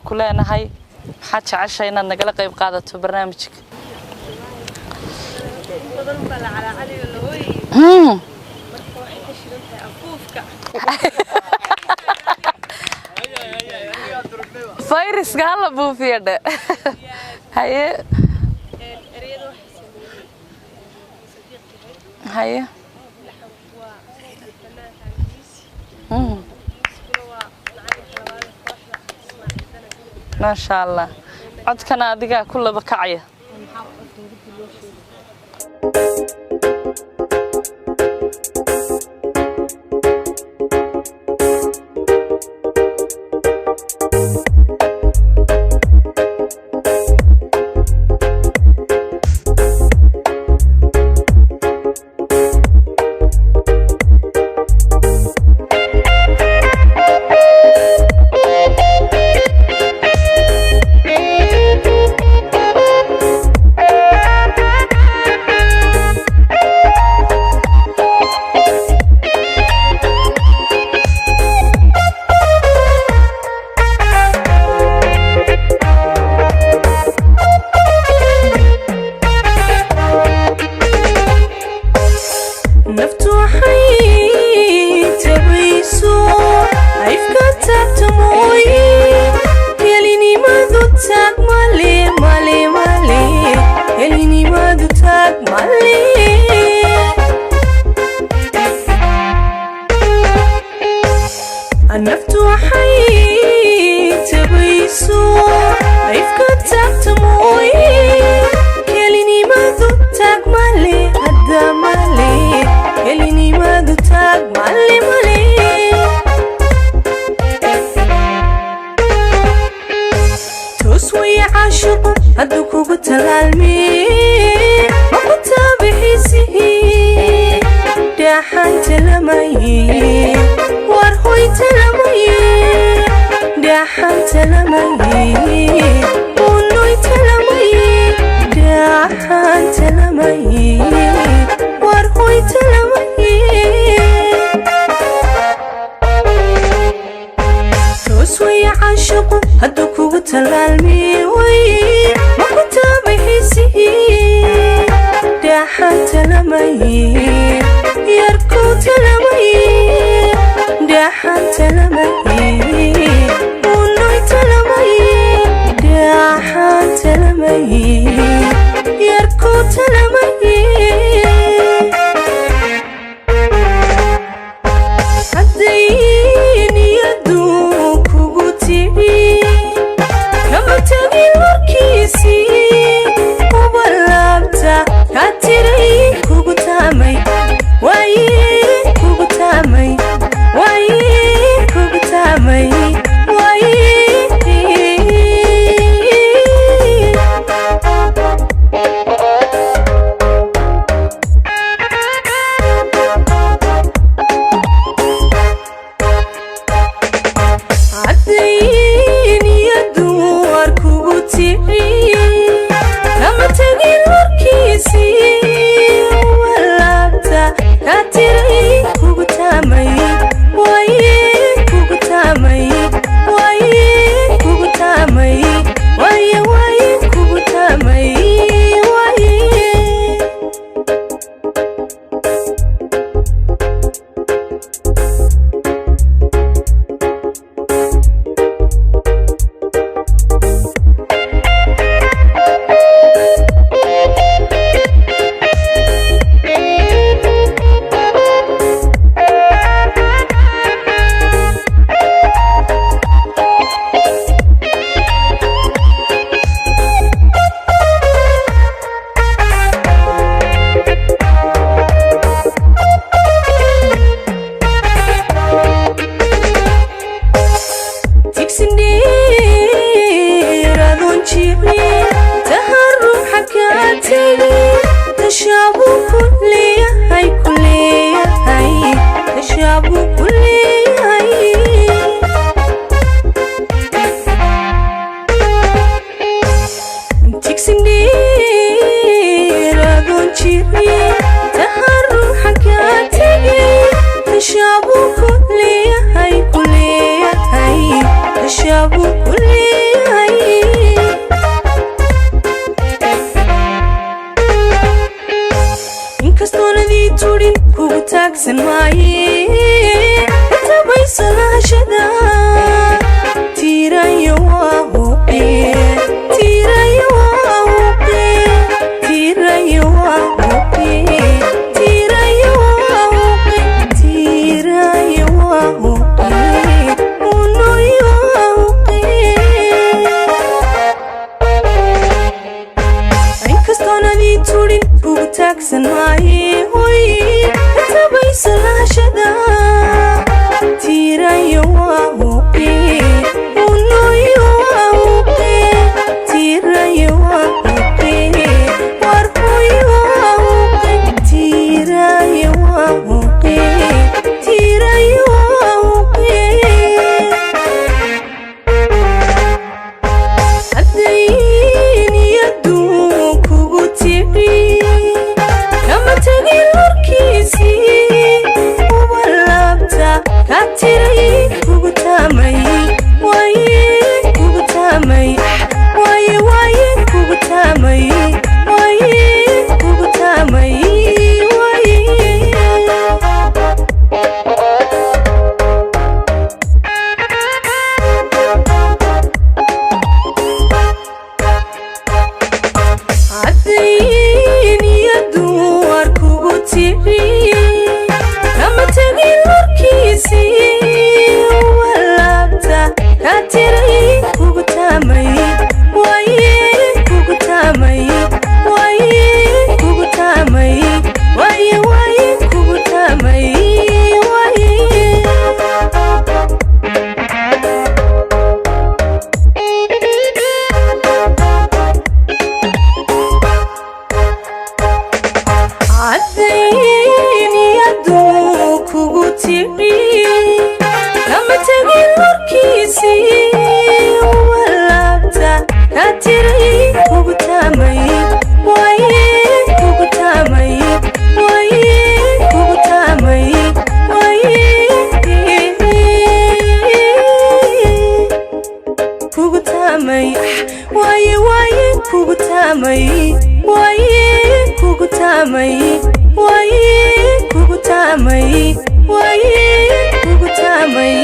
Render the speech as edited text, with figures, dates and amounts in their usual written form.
kuleenahay maxaa jeceshay inaad nagala qayb qaadato barnaamijka فيروس قال ابو فيده هي هي ما شاء الله عدكنا اديغا كلبا كعيا Tiray kugu taamay turin kugu taagsan maaye tabaysalashada tirayo waa huqe tirayo waa huqe tirayo waa huqe tirayo waa huqe tirayo waa huqe unoyo waa huqe inkastoonadii turin kugu taagsan maaye hoy tabaysalashada tirayo waa huqe unoyo waa huqe tirayo waa huqe warhoyo waa huqe tirayo waa huqe tirayo waa huqe haddayniyadu kugu tiri kama tagin lurkiisii uba laabta ka tiray kugu taamay waaye kugu taamay waaye waaye kugu taamay waaye kugu taamay waaye haddayniyadu war kugu tiri kama tagin lurkiisii uba laabta ka tiray kugu taamay waaye kugu taamay waaye kugu taamay waaye waaye kugu taamay waaye haddayniyadu kugu tiri kama tagin lurkiisii uba laabta ka tiray kugu taamay waaye kugu taamay waaye kugu taamay waaye kugu taamay waaye waaye kugu taamay waaye kugu taamay waaye kugu taamay waaye kugu taamay